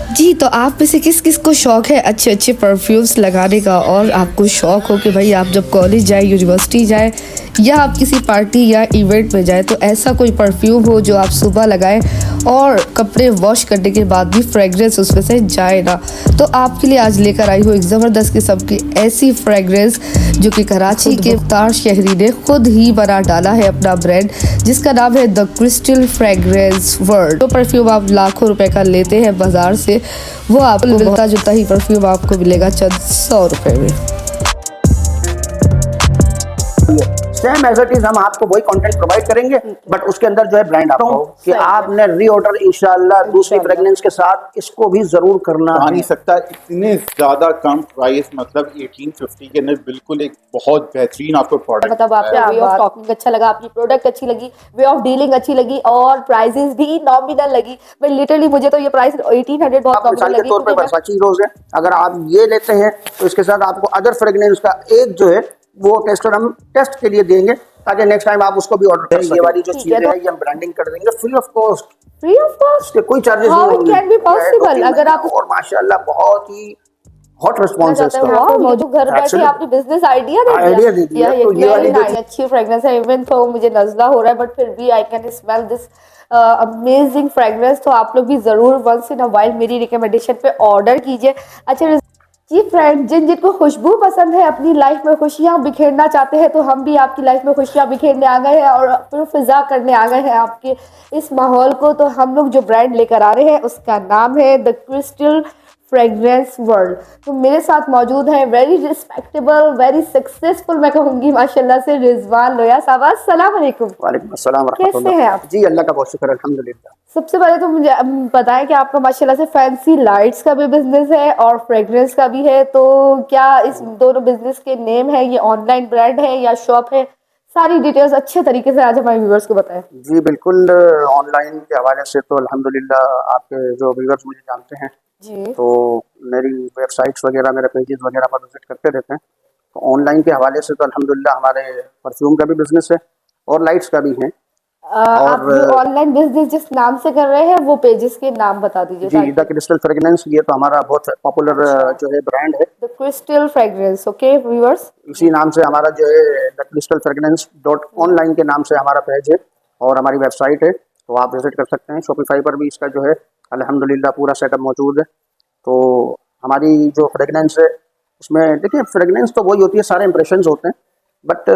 जी, तो आप में से किस-किस को शौक है अच्छे-अच्छे परफ्यूम्स लगाने का और आपको शौक हो कि भाई आप जब कॉलेज जाए, यूनिवर्सिटी जाए या आप किसी पार्टी या इवेंट में जाए तो ऐसा कोई परफ्यूम हो जो आप सुबह लगाएँ और कपड़े वॉश करने के बाद भी फ्रेग्रेंस उसमें से जाए ना। तो आपके लिए आज लेकर आई हूँ एक ज़बरदस्त किस्म की ऐसी फ्रेग्रेंस जो कि कराची के मुख्तार शहरी ने खुद ही बना डाला है अपना ब्रांड, जिसका नाम है द क्रिस्टल फ्रेग्रेंस वर्ल्ड। तो परफ्यूम आप लाखों रुपए का लेते हैं बाजार से, वो आपको मिलता जुलता ही परफ्यूम आपको मिलेगा चंद 100 रुपए में। सेम एज इट इज हम आपको वही कंटेंट प्रोवाइड करेंगे, बट उसके अंदर जो है ब्रांड आपको कि आपने रीऑर्डर इंशाल्लाह दूसरी फ्रेग्रेंस के साथ इसको भी जरूर करना आ नहीं सकता। इतने ज्यादा कम प्राइस, मतलब 1850 के अंदर बिल्कुल एक बहुत बेहतरीन आपको प्रोडक्ट। मतलब आपको वे ऑफ टॉकिंग अच्छा लगा, आपकी प्रोडक्ट अच्छी लगी, वे ऑफ डीलिंग अच्छी लगी और प्राइसेस भी नॉमिनल लगी। मैं लिटरली मुझे तो ये प्राइस 1800 बहुत मिसाल के तौर पे वर्साची रोज है, अगर आप ये लेते हैं तो इसके साथ आपको अदर फ्रेग्रेंस का एक जो है वो टेस्टर हम टेस्ट के लिए देंगे ताकि नेक्स्ट टाइम आप उसको भी ऑर्डर कर सकें। ये वाली जो चीज है ये हम ब्रांडिंग कर देंगे free of cost. Free of cost, इसके कोई चार्जेस नहीं होंगे। कैन बी पॉसिबल अगर आप और माशाल्लाह बहुत ही हॉट रिस्पांस है इसका। मौजूद घर बैठे आपने बिजनेस आइडिया दे दिया। तो ये वाली अच्छी फ्रेग्रेंस है, इवन तो मुझे नज़ला हो रहा है बट फिर भी I can smell this amazing fragrance. तो आप लोग भी जरूर वंस इन अ वाइल मेरी रिकमेंडेशन पे ऑर्डर कीजिए। अच्छा जी फ्रेंड, जिनको खुशबू पसंद है, अपनी लाइफ में खुशियां बिखेरना चाहते हैं, तो हम भी आपकी लाइफ में खुशियां बिखेरने आ गए हैं और फिर फिजा करने आ गए हैं आपके इस माहौल को। तो हम लोग जो ब्रांड लेकर आ रहे हैं उसका नाम है द क्रिस्टल फ्रेग्रेंस वर्ल्ड। तो मेरे साथ मौजूद है वेरी रिस्पेक्टेबल, वेरी सक्सेसफुल मैं कहूँगी माशाल्लाह से, रिजवान लोया साहब। अस्सलाम वालेकुम। वालेकुम अस्सलाम। कैसे हैं आप? जी अल्लाह का बहुत शुक्र अल्हम्दुलिल्लाह। सबसे पहले तो मुझे बताएं कि आपका माशाल्लाह से फैंसी लाइट्स का भी बिजनेस है और फ्रेग्रेंस का भी है, तो क्या इस दोनों बिजनेस के नेम है, ये ऑनलाइन ब्रांड है या शॉप है? सारी डिटेल्स अच्छे तरीके से आज हमारे व्यूअर्स को बताएं। जी बिल्कुल, ऑनलाइन के हवाले से तो अल्हम्दुलिल्लाह आपके जो व्यूअर्स मुझे जानते हैं जी, तो मेरी वेबसाइट्स वगैरह, मेरे पेजेस वगैरह पर विजिट करते रहते हैं। तो ऑनलाइन के हवाले से तो अल्हम्दुलिल्लाह हमारे परफ्यूम का भी बिजनेस है और लाइट्स का भी है। आप जो ऑनलाइन बिजनेस जिस नाम से कर रहे हैं वो पेजेस के नाम बता दीजिए। जी द क्रिस्टल फ्रेग्रेंस, ये तो हमारा बहुत पॉपुलर जो है ब्रांड है, the crystal fragrance. Okay viewers, इसी नाम से हमारा जो है द क्रिस्टल फ्रेग्रेंस .online के नाम से हमारा पेज है और हमारी वेबसाइट है, तो आप विजिट कर सकते हैं। शॉपिफाई पर भी इसका जो है अल्हम्दुलिल्लाह पूरा सेटअप मौजूद है। तो हमारी जो फ्रेग्रेंस है उसमें देखिए, फ्रेग्रेंस तो वही होती है, सारे इंप्रेशंस होते हैं, बट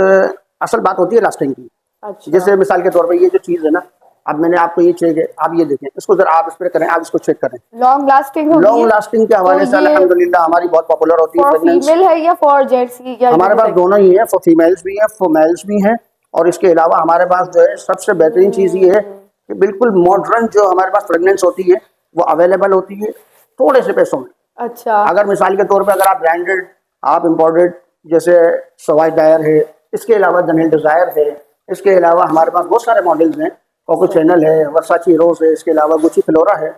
असल बात होती है लास्टिंग की। अच्छा, जैसे मिसाल के तौर पे ये जो चीज़ है ना, अब मैंने आपको ये चाहिए, आप ये देखें, इसको जरा आप स्प्रे करें, आप इसको चेक करें, लॉन्ग लास्टिंग होगी। लॉन्ग लास्टिंग के हवाले से अल्हम्दुलिल्लाह हमारी बहुत पॉपुलर होती है फॉर फ्रेग्रेंस। फीमेल है या फॉर जेंट्स की? क्या हमारे पास दोनों ही है, फॉर फीमेल्स भी है, फॉर मेल्स भी है। और इसके अलावा हमारे पास जो है सबसे बेहतरीन चीज़ ये है कि बिल्कुल मॉडर्न जो हमारे पास फ्रेग्रेंस होती है वो अवेलेबल होती है थोड़े से पैसों में। अच्छा, अगर मिसाल के तौर पे अगर आप ब्रांडेड, आप इम्पोर्टेड, जैसे सवाई डायर है, इसके अलावा दनियल डिज़ायर है, इसके अलावा हमारे पास बहुत सारे मॉडल्स हैं, कोको चैनल है, वर्साची रोज है, इसके अलावा गुची फ्लोरा है।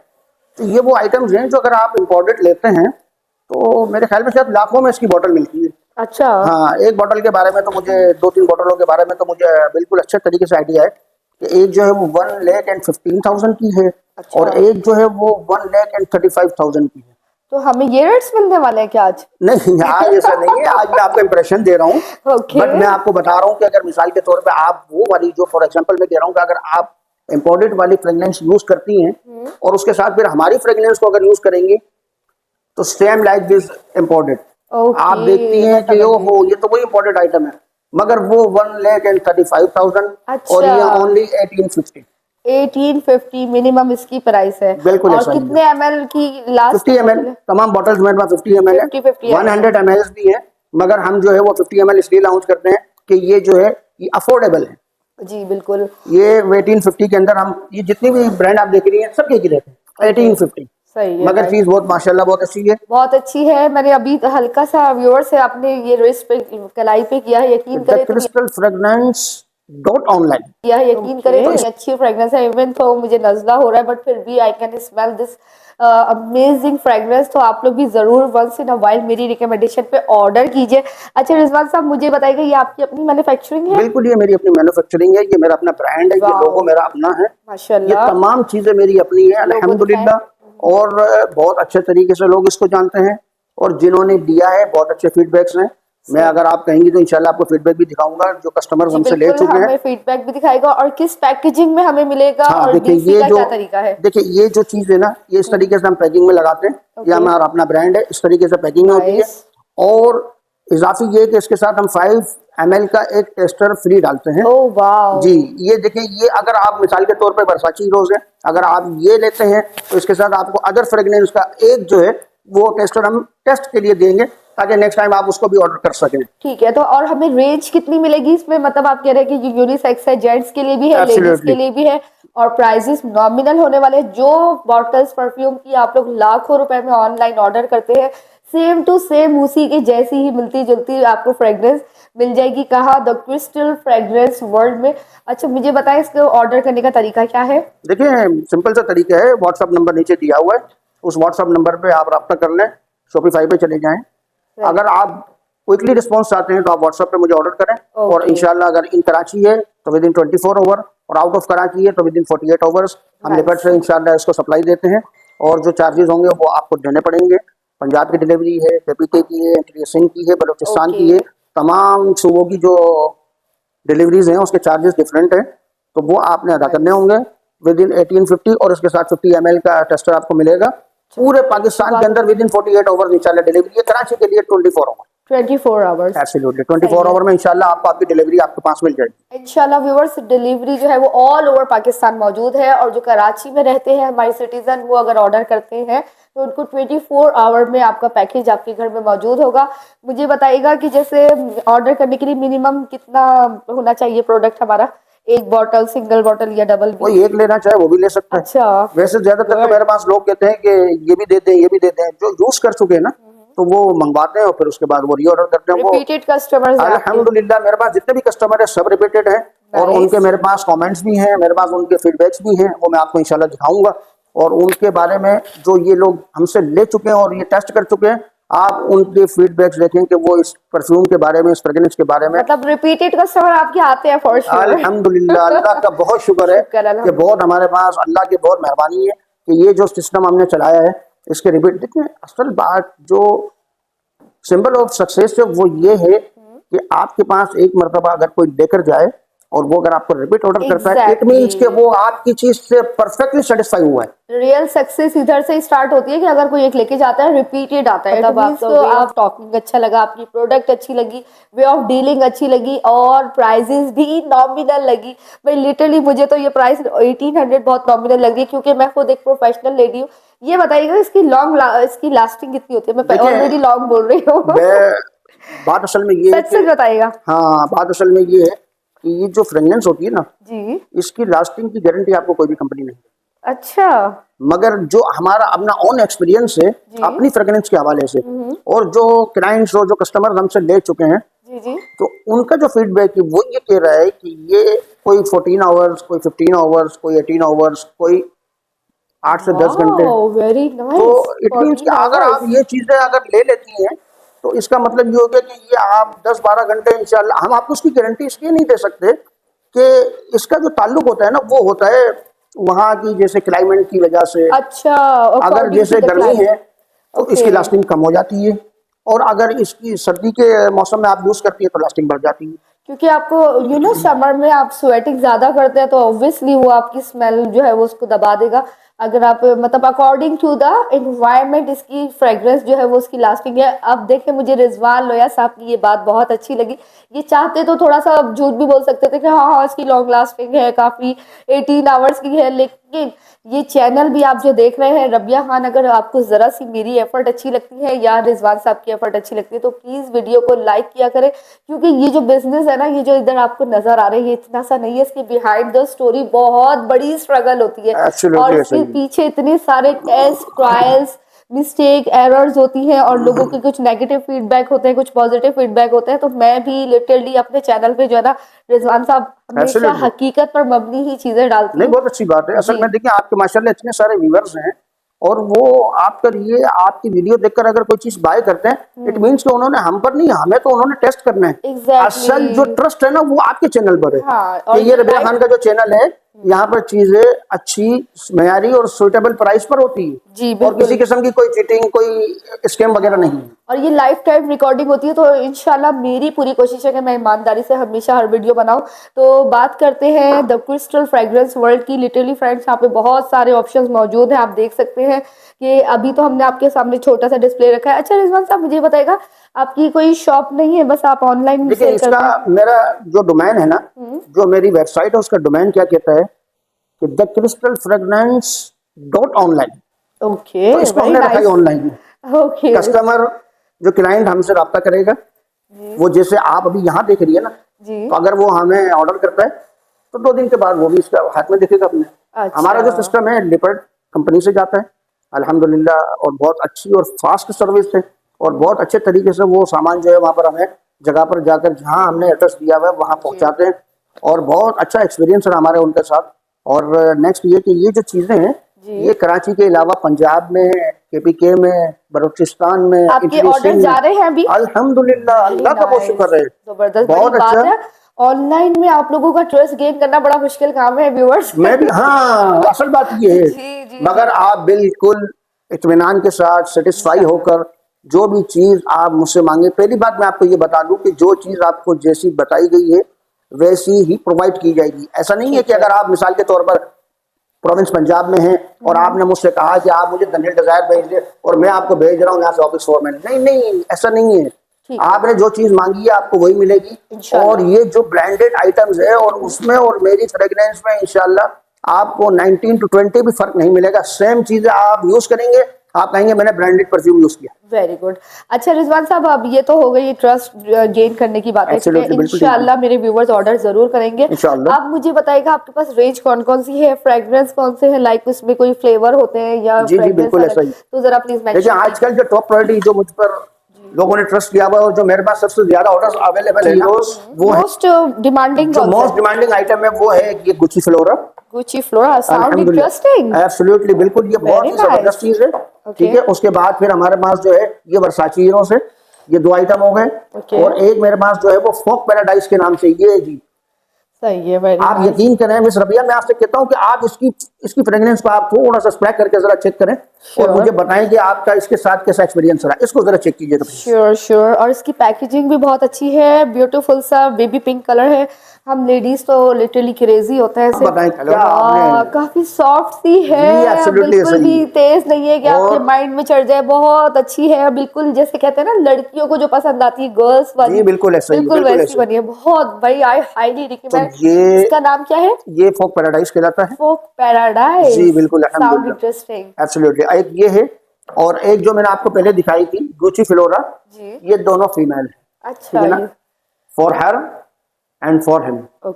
तो ये वो आइटम्स हैं जो अगर आप इम्पोर्टेड लेते हैं तो मेरे ख्याल में शायद लाखों में इसकी बोतल मिलती है। अच्छा, हाँ, एक बोतल के बारे में तो मुझे, 2-3 बोतलों के बारे में तो मुझे बिल्कुल अच्छे तरीके से आइडिया है कि एक जो है वो 1,15,000 की है। अच्छा, और एक जो है वो 1,35,000 की है। तो हमें ये रेट्स मिलने वाले हैं क्या आज? नहीं, आज ऐसा नहीं है, आज मैं आपको इम्प्रेशन दे रहा हूँ। Okay. बट मैं आपको बता रहा हूँ कि अगर मिसाल के तौर पे आप वो वाली जो, फॉर एग्जांपल मैं कह रहा हूँ कि अगर आप इम्पोर्टेड वाली फ्रेग्रेंस यूज करती हैं और उसके साथ फिर हमारी फ्रेग्रेंस को अगर यूज करेंगी तो सेम लाइक दिस इम्पोर्टेड, आप देखती हैं कि हो ये तो वही इम्पोर्टेड आइटम है, मगर वो 1,35,000 और ये ओनली 1850। 1850 मिनिमम इसकी प्राइस है। बिल्कुल और ऐसा ही कितने ml की लास्ट? 50 ml, तमाम बॉटल्स मेरे पास 50 ml है, 50 100 ml भी है, मगर हम जो है वो 50 ml इसलिए लॉन्च करते हैं कि ये जो है ये अफोर्डेबल है। जी बिल्कुल, ये 1850 के अंदर हम ये जितनी भी ब्रांड आप देख रही हैं सबके की रेट है 1850। सही है, मगर चीज बहुत माशाल्लाह बहुत अच्छी है, बहुत अच्छी है। मैंने अभी हल्का सा व्यूअर्स से आपने ये रिस्ट पे, कलाई पे किया है, यकीन द करें तो क्रिस्टल फ्रेग्रेंस .online। किया है, यकीन करें तो ये अच्छी फ्रेग्रेंस है। इवन तो मुझे नज़ला हो रहा है बट फिर भी I can smell this amazing fragrance. तो आप लोग भी जरूर वंस इन अ वाइल मेरी रिकमेंडेशन पे ऑर्डर कीजिए। अच्छा रिजवान साहब, मुझे बताइएगा ये आपकी अपनी मैन्युफैक्चरिंग है? बिल्कुल, ये मेरी अपनी मैन्युफैक्चरिंग है, ये मेरा अपना ब्रांड है, ये लोगो मेरा अपना है, ये माशाल्लाह, तमाम चीजें मेरी अपनी है अल्हम्दुलिल्लाह। और बहुत अच्छे तरीके से लोग इसको जानते हैं, और जिन्होंने लिया है बहुत अच्छे फीडबैक्स हैं। मैं अगर आप कहेंगी तो इंशाल्लाह आपको फीडबैक भी दिखाऊंगा जो कस्टमर जी हमसे ले बिल्कुल, चुके हैं। हमें फीडबैक भी दिखाएगा और किस पैकेजिंग में हमें मिलेगा हाँ, और देखिए डीसी ये का जो क्या तरीका है। देखिए ये जो चीज है ना, ये इस तरीके से हम पैकिंग में लगाते हैं, ये हमारा अपना ब्रांड है, इस तरीके से पैकिंग होती है। Nice. और इजाफी ये है कि इसके साथ हम 5 ml का एक टेस्टर फ्री डालते हैं। Oh wow. जी, ये देखिए, ये अगर आप मिसाल के तौर पे वर्साची रोज है, अगर आप ये लेते हैं तो इसके साथ आपको अदर फ्रेग्रेंस का एक जो है वो टेस्टर हम टेस्ट के लिए देंगे, ताकि नेक्स्ट टाइम आप उसको भी ऑर्डर कर सकें। ठीक है, तो और हमें रेंज कितनी मिलेगी इसमें, मतलब आप कह रहे हैं कि यूनिसेक्स है, जेंट्स के लिए भी है, लेडीज Absolutely. के लिए भी है, और प्राइसेस नॉमिनल होने वाले हैं। जो बॉटल्स परफ्यूम की आप लोग लाखों रुपए में ऑनलाइन ऑर्डर करते हैं, सेम टू सेम उसी के जैसी ही मिलती जुलती आपको फ्रेग्रेंस मिल जाएगी। कहाँ? द क्रिस्टल फ्रेग्रेंस वर्ल्ड में। अच्छा, मुझे बताएं इसको ऑर्डर करने का तरीका क्या है। देखिए, सिंपल सा तरीका है, व्हाट्सअप नंबर नीचे दिया हुआ है, उस व्हाट्सअप नंबर पे आप रब्ता कर लें, शॉपिफाई पे चले जाएं। अगर आप क्विकली रिस्पॉन्स चाहते हैं तो आप व्हाट्सएप पे मुझे ऑर्डर करें, और इंशाल्लाह अगर इन कराची है तो विद इन 24 आवर, और आउट ऑफ कराची है तो विद इन 48 आवर्स हम लिपट से इंशाल्लाह इसको सप्लाई देते हैं। और जो चार्जेस होंगे वो आपको देने पड़ेंगे। पंजाब की डिलीवरी है, केपीके की है, सिंध की है, बलूचिस्तान की है, तमाम सूबों की जो डिलीवरीज हैं उसके चार्जेस डिफरेंट हैं, तो वो आपने अदा करने होंगे विद इन 1850, और इसके साथ 50 ml का टेस्टर आपको मिलेगा। पूरे पाकिस्तान के अंदर विद इन 48 आवर्स इंशाल्लाह डिलीवरी है, कराची के लिए 24 आवर। 24 आवर्स। एब्सोल्युटली 24 आवर में इंशाल्लाह आपको आपकी डिलीवरी आपके पास मिल जाएगी। इंशाल्लाह व्यूअर्स, डिलीवरी जो है वो ऑल ओवर पाकिस्तान मौजूद है, और जो कराची में रहते हैं हमारे सिटीजन, वो अगर ऑर्डर करते हैं तो उनको 24 आवर में आपका पैकेज आपके घर में मौजूद होगा। मुझे बताइएगा कि जैसे ऑर्डर करने के लिए मिनिमम कितना होना चाहिए प्रोडक्ट हमारा, एक बॉटल, सिंगल बॉटल या डबल भी? कोई एक लेना चाहे वो भी ले सकता है। अच्छा, वैसे ज्यादातर तो मेरे पास लोग कहते हैं कि ये भी दे दें, ये भी दे दें, जो यूज कर चुके हैं ना तो वो मंगवाते हैं और फिर उसके बाद वो रीऑर्डर करते हैं। वो रिपीटेड कस्टमर्स हैं आपके? अल्हम्दुलिल्लाह मेरे पास जितने भी कस्टमर है सब रिपीटेड हैं, और Nice. उनके मेरे पास कमेंट्स भी हैं, मेरे पास उनके फीडबैक्स भी हैं, वो मैं आपको इंशाल्लाह दिखाऊंगा। और उनके बारे में जो ये लोग हमसे ले चुके हैं और ये टेस्ट कर चुके हैं, आप उनके फीडबैक्स देखें कि वो इस परफ्यूम के बारे में, इस फ्रेग्रेंस के बारे में, मतलब रिपीटेड कस्टमर आपके आते हैं फॉर श्योर। अल्हम्दुलिल्लाह अल्लाह का बहुत शुक्र है कि बहुत हमारे पास अल्लाह की बहुत मेहरबानी है कि ये जो सिस्टम हमने चलाया है इसके रिपीट। देखिए, असल बात जो सिंबल ऑफ सक्सेस है वो ये है कि आपके पास एक मरतबा अगर कोई लेकर जाए और वो अगर आपको रिपीट ऑर्डर करता है, इट मींस कि वो आपकी चीज से परफेक्टली सेटिस्फाई हुआ है। रियल सक्सेस इधर से स्टार्ट होती है कि अगर कोई एक लेके जाता है, रिपीटेड आता है, तब आपको आप टॉकिंग अच्छा लगा, आपकी प्रोडक्ट अच्छी लगी, वे ऑफ डीलिंग अच्छी लगी, और प्राइजेस भी नॉमिनल लगी। भाई लिटरली मुझे तो ये प्राइस 1800 बहुत नॉमिनल लग रही है, क्योंकि मैं खुद एक प्रोफेशनल लेडी हूँ। ये बताइएगा इसकी इसकी लास्टिंग कितनी होती है? मैं ऑलरेडी लॉन्ग बोल रही हूँ। बात असल में ये है सच सच बताइएगा। हाँ, बात असल में ये है कि ये जो फ्रेग्रेंस होती है ना जी, इसकी लास्टिंग की गारंटी आपको कोई भी कंपनी नहीं देती। अच्छा, मगर जो हमारा अपना ओन एक्सपीरियंस है अपनी फ्रेग्रेंस के हवाले से, और जो क्लाइंट्स और जो कस्टमर हमसे ले चुके हैं, जी जी, तो उनका जो फीडबैक है वो ये कह रहा है कि ये कोई 14 आवर्स, कोई 15 आवर्स, कोई 18 आवर्स, कोई 8 से 10 घंटे। Very nice. तो इट मीन्स कि अगर आप ये चीजें अगर ले लेती हैं तो इसका मतलब ये हो गया कि ये आप 10-12 घंटे इंशाल्लाह, हम आपको उसकी गारंटी इसलिए नहीं दे सकते कि इसका जो ताल्लुक होता है ना वो होता है वहाँ की जैसे क्लाइमेट की वजह से। अच्छा, अगर जैसे गर्मी है तो इसकी लास्टिंग कम हो जाती है, और अगर इसकी सर्दी के मौसम में आप यूज करती है तो लास्टिंग बढ़ जाती है। क्योंकि आपको समर में आप स्वेटिंग ज्यादा करते हैं, तो ऑब्वियसली वो आपकी स्मेल जो है वो उसको दबा देगा। अगर आप मतलब अकॉर्डिंग टू द एनवायरनमेंट इसकी फ्रेग्रेंस जो है वो उसकी लास्टिंग है। अब देखें, मुझे रिजवान लोया साहब की ये बात बहुत अच्छी लगी। ये चाहते तो थोड़ा सा झूठ भी बोल सकते थे कि हाँ इसकी लॉन्ग लास्टिंग है, काफी 18 आवर्स की है, लेकिन ये चैनल भी आप जो देख रहे हैं, रबिया खान, अगर आपको जरा सी मेरी एफर्ट अच्छी लगती है या रिजवान साहब की एफर्ट अच्छी लगती है तो प्लीज वीडियो को लाइक किया करें, क्योंकि ये जो बिजनेस है ना, ये जो इधर आपको नजर आ रहा है, ये इतना सा नहीं है, इसके बिहाइंड द स्टोरी बहुत बड़ी स्ट्रगल होती है। और इसके पीछे इतने सारे टेस्ट, ट्रायल्स, मिस्टेक, एरर्स होती हैं, और लोगों के कुछ नेगेटिव फीडबैक होते हैं, कुछ पॉजिटिव फीडबैक होते हैं। तो मैं भी लिटरली अपने चैनल पे जो है ना, रिजवान साहब हमेशा हकीकत पर मबनी ही चीजें डालती नहीं, बहुत अच्छी बात है। असल में देखिए, आपके माशाल्लाह इतने सारे व्यूअर्स हैं, और वो आपका ये आपकी वीडियो देखकर अगर कोई चीज बाय करते हैं, इट मींस कि उन्होंने हम पर नहीं, हमें तो उन्होंने टेस्ट करना है। Exactly. असल जो ट्रस्ट है ना वो आपके चैनल पर है। हाँ, कि ये रबिया खान का जो चैनल है यहाँ पर चीजें अच्छी, मयारी और सुटेबल प्राइस पर होती है जी और बिल्कुल। किसी किस्म की कोई चीटिंग, कोई स्कैम वगैरह नहीं है। और ये लाइफ टाइम रिकॉर्डिंग होती है, तो इंशाल्लाह मेरी पूरी कोशिश है कि मैं ईमानदारी से हमेशा हर वीडियो बनाऊं। तो बात करते हैं द क्रिस्टल फ्रेग्रेंस वर्ल्ड की। लिटरली फ्रेंड्स, यहाँ पे बहुत सारे ऑप्शंस मौजूद हैं, आप देख सकते हैं कि अभी तो हमने आपके सामने छोटा सा डिस्प्ले रखा है। अच्छा रिजवान साहब, मुझे बताएगा, आपकी कोई शॉप नहीं है, बस आप ऑनलाइन देखिए, सेल करते हैं? इसका मेरा जो डोमेन है ना, जो मेरी वेबसाइट है, उसका डोमेन क्या कहता है कि the crystal fragrance .online। Okay, तो इसको वेरी हमने रखा है नाइस। ऑनलाइन। ओके कस्टमर, जो क्लाइंट हमसे रब्ता करेगा, वो जैसे आप अभी यहाँ देख रही है ना, जी। तो अगर वो हमें ऑर्डर करता है तो 2 दिन के बाद वो भी इसका हाथ में दिखेगा अपने। अच्छा। हमारा जो सिस्टम है लिपर्ड कंपनी से जाता है अल्हम्दुलिल्लाह, और बहुत अच्छी और फास्ट सर्विस है, और बहुत अच्छे तरीके से वो सामान जो है वहाँ पर हमें जगह पर जाकर, जहाँ हमने एड्रेस दिया हुआ है वहाँ पहुँचाते हैं, और बहुत अच्छा एक्सपीरियंस है हमारे उनके साथ। और नेक्स्ट ये कि ये जो चीज़ें हैं, ये कराची के अलावा पंजाब में, KPK में, बलूचिस्तान में, आपके इटली, ऑर्डर सिंध जा में, रहे हैं अभी? अल्हम्दुलिल्लाह, अल्लाह का बहुत शुक्र है। जबरदस्त, बहुत बड़ी बात अच्छा। है। ऑनलाइन में आप लोगों का ट्रस्ट गेन करना बड़ा मुश्किल काम है व्यूअर्स। मैं भी, हाँ, असल बात ये है। जी। मगर आप बिल्कुल इत्मीनान के साथ सेटिस्फाई होकर जो भी चीज आप मुझसे मांगे, पहली बात मैं आपको ये बता दूं कि जो चीज आपको जैसी बताई गई है वैसी ही प्रोवाइड की जाएगी। ऐसा नहीं है कि अगर आप मिसाल के तौर पर प्रोविंस पंजाब में हैं और आपने मुझसे कहा कि आप मुझे दनियल डिजायर भेज दे और मैं आपको भेज रहा हूँ यहाँ से ऑफिस फोर में, नहीं, ऐसा नहीं है। आपने जो चीज मांगी है आपको वही मिलेगी। और ये जो ब्रांडेड आइटम्स है, और उसमें और मेरी फ्रेग्रेंस में इंशाल्लाह आपको 19 to 20 भी फर्क नहीं मिलेगा। सेम चीजें आप यूज करेंगे, आप कहेंगे मैंने ब्रांडेड परफ्यूम यूज किया। Very good. अच्छा रिजवान साहब, अब ये तो हो गई ट्रस्ट गेन करने की बातें, इंशाल्लाह मेरे व्यूवर्स ऑर्डर जरूर करेंगे। अब मुझे बताइएगा, आपके पास रेंज कौन कौन सी है, फ्रेग्रेंस कौन से है, लाइक उसमें कोई फ्लेवर होते हैं या जी बिल्कुल ऐसा ही। तो जरा प्लीज देखिए, आजकल जो टॉप प्रायोरिटी जो मुझ पर लोगों ने ट्रस्ट किया हुआ है और जो मेरे पास सबसे ज्यादा ऑर्डर्स अवेलेबल है, वो मोस्ट डिमांडिंग, जो मोस्ट डिमांडिंग आइटम है वो है ये Gucci flora. Gucci flora, sound interesting. Absolutely, बिल्कुल, ये बहुत ही जबरदस्त चीज है। ठीक है, उसके बाद फिर हमारे पास जो है ये वर्साची हीरो से ये 2 आइटम हो गए, और एक मेरे पास जो है वो फोक पैराडाइज के नाम से ये है जी। सही है, आप यकीन करें मिस रबिया, मैं आपसे कहता हूं कि आप इसकी फ्रेग्रेंस को आप थोड़ा सा स्प्रे करके जरा चेक करें और मुझे बताएं कि आपका इसके साथ कैसा एक्सपीरियंस रहा। इसको जरा चेक कीजिएगा। श्योर। और इसकी पैकेजिंग भी बहुत अच्छी है, ब्यूटीफुल सा बेबी पिंक कलर है। हम लेडीज तो लिटरली क्रेजी होता है ऐसे। काफी सॉफ्ट सी है, बिल्कुल भी तेज नहीं है कि आपके माइंड में चढ़ जाए, बहुत अच्छी है, बिल्कुल जैसे कहते हैं ना लड़कियों को जो पसंद आती है गर्ल्स वाली, बिल्कुल वैसी बनी है, बहुत भाई, आई हाईली रिकमेंड। इसका नाम क्या है? ये फोक पैराडाइज कहलाता है। फोक पैराडाइज, जी बिल्कुल, साउंड इंटरेस्टिंग। एब्सोल्युटली। एक ये है, और एक जो मैंने आपको पहले दिखाई थी गुची फ्लोरा, ये दोनों फीमेल है। अच्छा, for her and for him.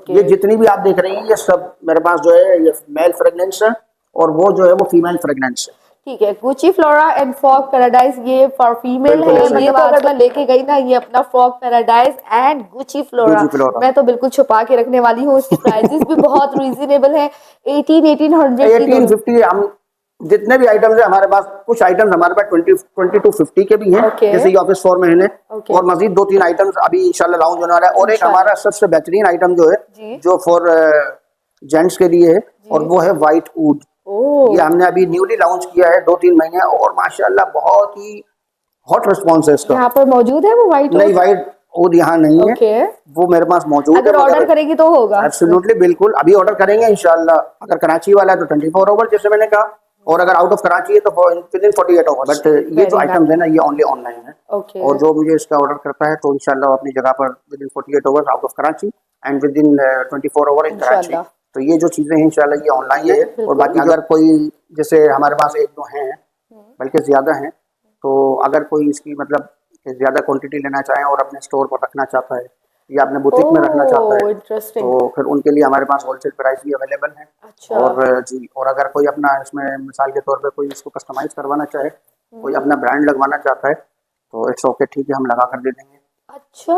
ये जितनी भी आप देख रही हैं ये सब मेरे पास जो है ये मेल फ्रेग्रेंस है, और वो जो है वो फीमेल फ्रेग्रेंस है। ठीक है, Gucci flora and fog paradise ये फॉर फीमेल है। ये तो अगर मैं लेके गई ना, ये अपना fog paradise and Gucci flora मैं तो बिल्कुल छुपा के रखने वाली हूँ। इसकी प्राइसेस भी बहुत रीजनेबल है, 1850। हम जितने भी आइटम्स है हमारे पास, कुछ आइटम्स हमारे पास 20 to 50 के भी हैं, जैसे ऑफिस फोर में है, और मजीद 2-3 आइटम्स अभी इंशाल्लाह लॉन्च होने वाला है। और एक हमारा सबसे बेहतरीन आइटम जो है जो फॉर जेंट्स के लिए है, और वो है व्हाइट वुड। ये हमने अभी न्यूली लॉन्च किया है 2-3 महीने, और माशाल्लाह बहुत ही हॉट रिस्पॉन्स है इसका। यहाँ पर मौजूद है वो व्हाइट? नहीं, व्हाइट वुड यहाँ नहीं है, वो मेरे पास मौजूद है। अगर ऑर्डर करेंगे तो होगा? एब्सोल्युटली, बिल्कुल, अभी ऑर्डर करेंगे इंशाल्लाह। अगर कराची वाला है तो 24 आवर जैसे मैंने कहा, और अगर आउट ऑफ कराची है तो विदिन 48 आवर। बट ये जो आइटम्स है ना, ये ओनली ऑनलाइन है, और जो मुझे इसका ऑर्डर करता है तो इंशाल्लाह अपनी जगह पर within 48 hours out of Karachi and within 24 hour in Karachi. तो ये जो चीजें हैं इंशाल्लाह ये ऑनलाइन है। और बाकी अगर कोई, जैसे हमारे पास 1-2 हैं, बल्कि ज्यादा हैं, तो अगर कोई इसकी मतलब ज्यादा क्वांटिटी लेना चाहे और अपने स्टोर पर रखना चाहता है या अपने बुटीक में रखना चाहता है, तो फिर उनके लिए हमारे पास होलसेल प्राइस भी अवेलेबल है। और जी, और अगर कोई अपना इसमें मिसाल के तौर पे कोई इसको कस्टमाइज करवाना चाहे, कोई अपना ब्रांड लगवाना चाहता है, तो इट्स ओके, ठीक है, हम लगा कर दे देंगे। अच्छा,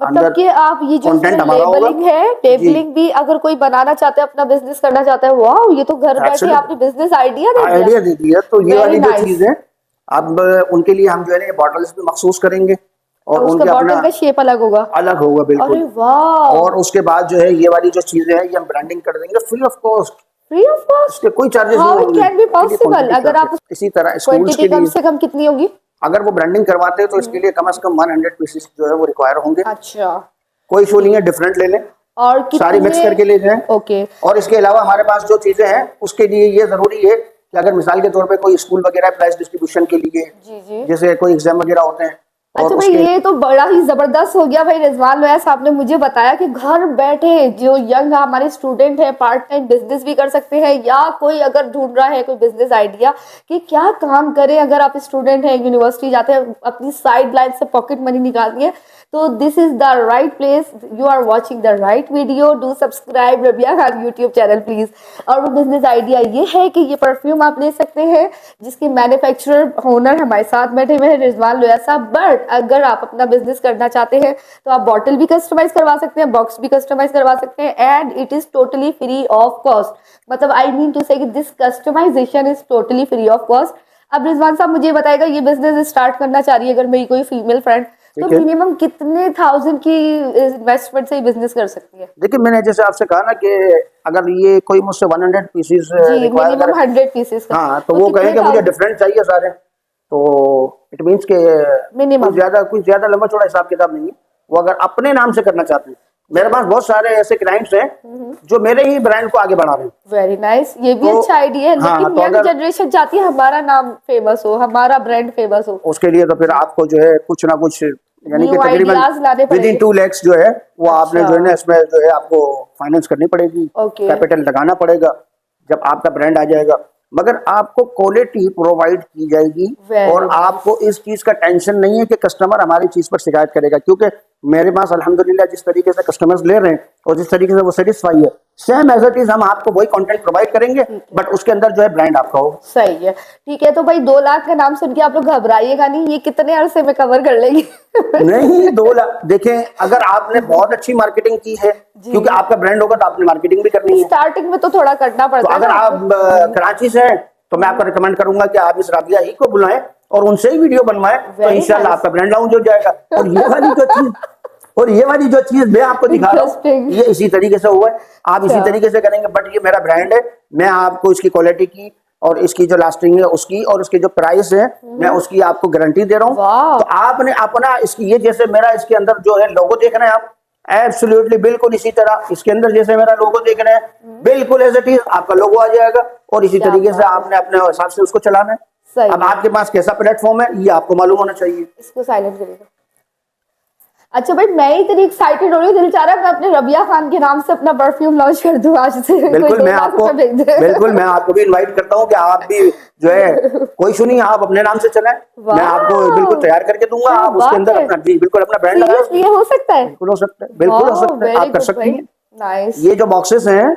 मतलब कि आप ये जो लेबलिंग है, लेबलिंग भी अगर कोई बनाना चाहता है, अपना बिजनेस करना चाहता है, वाह, ये तो घर बैठे आपने बिजनेस आइडिया दे दिया। तो ये वाली जो चीज है, अब उनके लिए हम जो है ना बॉटल्स भी मखसूस करेंगे, और उसका उनके बॉटल अपना का शेप अलग होगा। अलग होगा अरे बिल्कुल। वाह, और उसके बाद जो है ये वाली जो चीजें हैं ये हम ब्रांडिंग कर देंगे free of cost, free of cost. इसके कोई चार्जेस नहीं हाउ इट होंगे। Can be possible? क्वांटिटी अगर आप इसी तरह स्कूल्स क्वांटिटी के कम लिए से कम कितनी होगी? अगर वो ब्रांडिंग करवाते हैं तो इसके लिए कम से कम 100 पीसेस जो है वो रिक्वायर होंगे। अच्छा, कोई इशू नहीं है, डिफरेंट ले लें, और सारी मिक्स कितने? करके ले जाएं। ओके, और इसके अलावा हमारे पास जो चीजें हैं उसके लिए ये जरूरी है कि अगर मिसाल के तौर पे कोई स्कूल वगैरह प्राइस डिस्ट्रीब्यूशन के लिए जी जी। जैसे कोई एग्जाम वगैरह होते हैं और अच्छा भाई, उसके ये तो बड़ा ही जबरदस्त हो गया भाई। रिजवान लोया साहब ने मुझे बताया कि घर बैठे जो यंग हमारे स्टूडेंट है पार्ट टाइम बिजनेस भी कर सकते हैं, या कोई अगर ढूंढ रहा है कोई बिजनेस आइडिया कि क्या काम करे, अगर आप स्टूडेंट हैं यूनिवर्सिटी जाते हैं अपनी साइड लाइन से पॉकेट मनी निकालनी है, तो this is the right place. You are watching the right video. Do subscribe Rabia Khan YouTube channel please. और वो बिजनेस आइडिया ये है कि ये परफ्यूम आप ले सकते हैं जिसके मैन्युफैक्चरर ओनर हमारे साथ बैठे हुए हैं रिजवान लोया साहब। बट अगर आप अपना बिजनेस करना चाहते हैं तो आप बॉटल भी कस्टमाइज करवा सकते हैं, बॉक्स भी कस्टमाइज करवा सकते हैं, and it is totally free of cost. मतलब आई मीन टू से कि this customization is totally free of cost. अब रिजवान साहब मुझे बताएगा, ये बिजनेस स्टार्ट करना चाह रही है अगर मेरी कोई फीमेल फ्रेंड, तो ठीक है। मिनिमम कितने थाउजेंड की इन्वेस्टमेंट से बिजनेस कर सकती है? देखिए मैंने जैसे आपसे कहा ना कि अगर ये कोई मुझसे 100 पीसेस जी, रिक्वायर मिनिमम करे 100 पीसेस का। हाँ तो वो कितने कहें कि मुझे thousand? डिफरेंट चाहिए सारे, तो इट मीन्स के Minimum। कुछ ज्यादा लंबा चौड़ा हिसाब किताब नहीं है। वो अगर अपने नाम से करना चाहते हैं, मेरे पास बहुत सारे ऐसे क्लाइंट्स हैं जो मेरे ही ब्रांड को आगे बढ़ा रहे हैं। वेरी नाइस, ये भी तो- अच्छा आइडिया है। हाँ, लेकिन तो यंग अगर- जनरेशन चाहती है हमारा नाम फेमस हो, हमारा ब्रांड फेमस हो। उसके लिए तो फिर आपको जो है कुछ ना कुछ यानी कि New ideas लाने तकरीबन पड़ेंगे। विदिन 2 lakhs जो है वो आपने अच्छा। जो है ना इसमें जो है आपको फाइनेंस करनी पड़ेगी, Okay। कैपिटल लगाना पड़ेगा जब आपका ब्रांड आ जाएगा। मगर आपको क्वालिटी प्रोवाइड की जाएगी Very और nice। आपको इस चीज का टेंशन नहीं है कि कस्टमर हमारी चीज पर शिकायत करेगा, क्योंकि मेरे पास अल्हम्दुलिल्लाह जिस तरीके से कस्टमर्स ले रहे हैं और जिस तरीके से वो सेटिस्फाई है, सेम एज इट इज हम आपको वही कंटेंट प्रोवाइड करेंगे, बट उसके अंदर जो है ब्रांड आपका हो। सही है, ठीक है। तो भाई 2 लाख का नाम सुन के आप लोग घबराइएगा नहीं, ये कितने अरसे में कवर कर लेंगे? नहीं 2 लाख देखें, अगर आपने बहुत अच्छी मार्केटिंग की है, क्योंकि आपका ब्रांड होगा तो आपने मार्केटिंग भी करनी है। स्टार्टिंग में तो थोड़ा करना तो पड़ता है अगर ना आप आपको। कराची से हैं तो मैं आपको रिकमेंड करूंगा कि आप इस राबिया ही को बुलाएं और उनसे ही वीडियो बनवाएं, तो Very इंशाल्लाह nice। आपका ब्रांड लॉन्च हो जाएगा। और ये वाली जो चीज मैं आपको दिखा रहा हूँ Interesting। ये इसी तरीके से हुआ है, आप इसी अच्छा। तरीके से करेंगे। बट ये मेरा ब्रांड है, मैं आपको इसकी क्वालिटी की और इसकी जो लास्टिंग है उसकी और इसकी जो प्राइस है मैं उसकी आपको गारंटी दे रहा हूँ। वाह। तो आपने अपना इसकी ये जैसे मेरा इसके अंदर जो है लोगो देख रहे हैं आप, एब्सोल्युटली बिल्कुल इसी तरह इसके अंदर जैसे मेरा लोगो देख रहे हैं बिल्कुल एज इट इज आपका लोगो आ जाएगा और इसी क्या तरीके से बात है। आपने अपने हिसाब से उसको चलाना है। सही अब है। आपके पास कैसा प्लेटफॉर्म है ये आपको मालूम होना चाहिए। इसको साइलेंट करिएगा। अच्छा भाई, मैं इतनी एक्साइटेड हो रही हूँ, दिल चाह रहा है मैं अपने रबिया खान के नाम से अपना परफ्यूम लॉन्च कर दूं आज से। कोई बिल्कुल 2 मैं लाख आपको रुपए भेज दे। बिल्कुल मैं आपको भी इनवाइट करता हूँ कि आप भी जो है कोई इशू नहीं, आप अपने नाम से चलें, मैं आपको वाह। बिल्कुल तैयार करके दूंगा। क्या आप उसके बात अंदर है। अपना जी बिल्कुल अपना ब्रांड लगाएं। Seriously, ये हो सकता है? बिल्कुल हो सकता है, बिल्कुल हो सकता है, आप कर सकती हैं। नाइस। ये जो बॉक्सेस हैं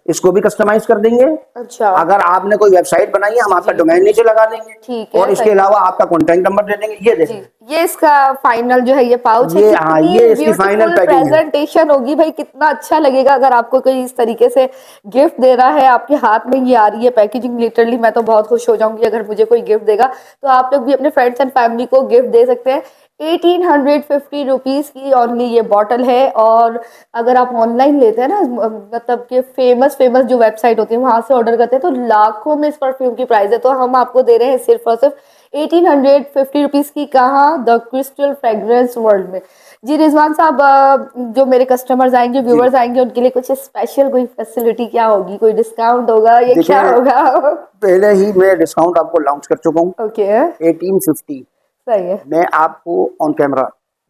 इसको भी कस्टमाइज कर देंगे। अच्छा। अगर आपने कोई वेबसाइट बनाई है हम आपका जी। डोमेन नीचे लगा देंगे, ठीक है, और इसके सही। अलावा आपका कॉन्टैक्ट नंबर दे देंगे। ये जी, देखें ये इसका फाइनल जो है ये पाउच है। ये हाँ, ये इसकी फाइनल पैकिंग है। प्रेजेंटेशन होगी भाई, कितना अच्छा लगेगा अगर आपको कोई इस तरीके से गिफ्ट दे रहा है, आपके हाथ में ये आ रही है पैकेजिंग। लिटरली मैं तो बहुत खुश हो जाऊंगी अगर मुझे कोई गिफ्ट देगा। तो आप लोग भी अपने फ्रेंड्स एंड फैमिली को गिफ्ट दे सकते हैं। 1850 रुपीज की ओनली ये बॉटल है। और अगर आप ऑनलाइन लेते हैं ना, मतलब कि फेमस जो वेबसाइट होती है वहां से ऑर्डर करते हैं तो लाखों में इस परफ्यूम की प्राइस है। तो हम आपको दे रहे हैं सिर्फ और सिर्फ 1850 रुपीज की। कहाँ? द क्रिस्टल फ्रेग्रेंस वर्ल्ड में। जी रिजवान साहब, जो मेरे कस्टमर्स आएंगे, व्यूअर्स आएंगे, उनके लिए कुछ स्पेशल कोई फैसिलिटी क्या होगी? कोई डिस्काउंट होगा या क्या होगा? पहले ही मैं डिस्काउंट आपको लॉन्च कर चुका हूँ। ओके, 1850 सही है मैं आपको ऑन कैमरा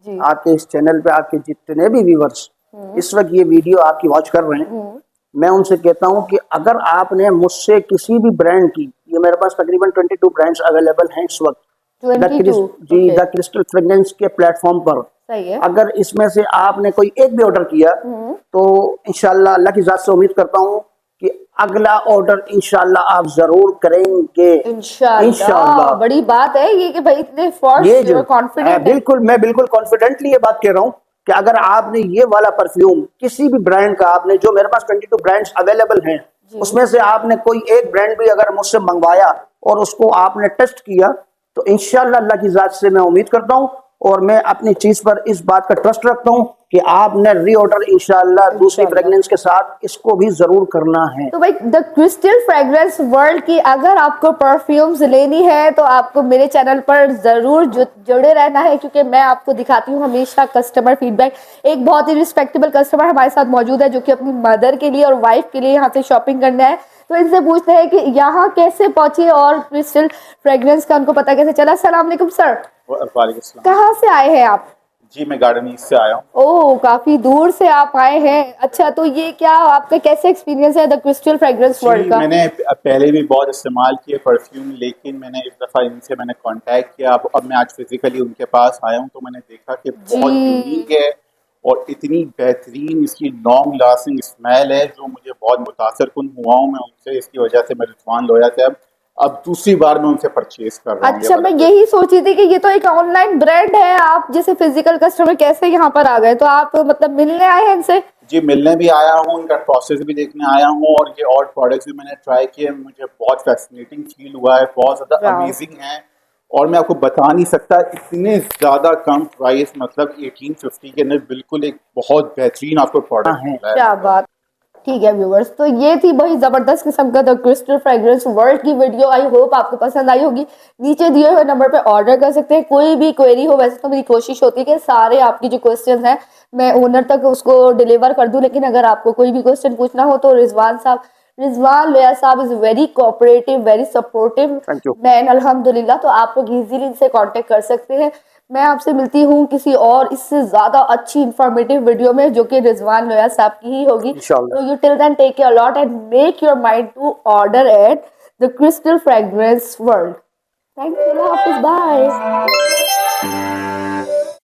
जी। आपके इस चैनल पे आपके जितने भी व्यूअर्स इस वक्त ये वीडियो आपकी वॉच कर रहे हैं, मैं उनसे कहता हूं कि अगर आपने मुझसे किसी भी ब्रांड की, ये मेरे पास तकरीबन 22 ब्रांड्स अवेलेबल हैं इस वक्त 22 जी ओके, द क्रिस्टल फ्रेग्रेंस के प्लेटफॉर्म पर, सही है। अगर इसमें से आपने कोई एक भी ऑर्डर किया तो इंशाल्लाह अल्लाह की जात से उम्मीद करता हूं कि अगला ऑर्डर इंशाल्लाह आप जरूर करेंगे। इंशाल्लाह। बड़ी बात है ये कि भाई इतने ये जो कॉन्फिडेंट है। बिल्कुल मैं बिल्कुल कॉन्फिडेंटली ये बात कह रहा हूँ कि अगर आपने ये वाला परफ्यूम किसी भी ब्रांड का, आपने जो मेरे पास 22 ब्रांड्स अवेलेबल हैं उसमें से आपने कोई एक ब्रांड भी अगर मुझसे मंगवाया और उसको आपने टेस्ट किया तो इंशाल्लाह अल्लाह की जात से मैं उम्मीद करता हूँ और मैं अपनी चीज पर इस बात का ट्रस्ट रखता हूँ कि आपने रीऑर्डर इंशाल्लाह दूसरी फ्रेग्रेंस के साथ इसको भी जरूर करना है। तो भाई द क्रिस्टल फ्रेग्रेंस वर्ल्ड की अगर आपको परफ्यूम्स लेनी है तो आपको मेरे चैनल पर जरूर जुड़े रहना है, क्योंकि मैं आपको दिखाती हूँ हमेशा कस्टमर फीडबैक। एक बहुत ही रिस्पेक्टेबल कस्टमर हमारे साथ मौजूद है जो कि अपनी मदर के लिए और वाइफ के लिए यहाँ से शॉपिंग करना है, तो इनसे पूछते हैं कि यहाँ कैसे पहुंचे और क्रिस्टल फ्रेग्रेंस का उनको पता कैसे चला। अस्सलाम वालेकुम सर। वालेकुम सलाम। कहाँ से आए हैं आप? जी मैं गार्डन ईस्ट से आया हूँ। ओह, काफी दूर से आप आए हैं। अच्छा, तो ये क्या आपका कैसे एक्सपीरियंस है द क्रिस्टल फ्रेग्रेंस वर्ल्ड का? मैंने पहले भी बहुत इस्तेमाल किए परफ्यूम, लेकिन मैंने इस दफ़ा इनसे मैंने कांटेक्ट किया। अब मैं आज फिजिकली उनके पास आया हूँ तो मैंने देखा कि बहुत यूनिक है और इतनी बेहतरीन इसकी लॉन्ग लास्टिंग स्मेल है जो मुझे बहुत मुतासर कुन हुआ हूँ मैं उनसे। इसकी वजह से मैं रिजवान लोया से अब दूसरी बार मैं उनसे परचेज कर रहा हूँ। अच्छा, मैं यही सोची थी कि ये तो एक ऑनलाइन ब्रांड है, आप जैसे फिजिकल कस्टमर कैसे यहाँ पर आ गए? तो आप मतलब मिलने आए हैं इनसे? जी मिलने भी आया हूँ, इनका प्रोसेस भी देखने आया हूँ और ये और प्रोडक्ट्स भी मैंने ट्राई किए। मुझे बहुत फैसिनेटिंग फील हुआ है, बहुत ज़्यादा अमेजिंग है और मैं आपको बता नहीं सकता इतने ज़्यादा कम प्राइस, मतलब 1850 के अंदर बिल्कुल एक बहुत बेहतरीन आपको प्रोडक्ट मिला है। क्या बात। ठीक है व्यूवर्स, तो ये थी बड़ी जबरदस्त किस्म का द क्रिस्टल फ्रेग्रेंस वर्ल्ड की वीडियो। आई होप आपको पसंद आई होगी। नीचे दिए हुए नंबर पे ऑर्डर कर सकते हैं। कोई भी क्वेरी हो, वैसे तो मेरी कोशिश होती है कि सारे आपकी जो क्वेश्चंस हैं मैं ओनर तक उसको डिलीवर कर दूं, लेकिन अगर आपको कोई भी क्वेश्चन पूछना हो तो रिजवान लोया साहब is very cooperative, very supportive man अल्हम्दुलिल्लाह। तो आप लोग इजीली इनसे कांटेक्ट कर सकते हैं। मैं आपसे मिलती हूँ किसी और इससे ज्यादा अच्छी इंफॉर्मेटिव वीडियो में जो कि रिजवान लोया साहब की ही होगी। तो you till then take care lot and make your mind to order at the crystal fragrance world. Thank you, bye.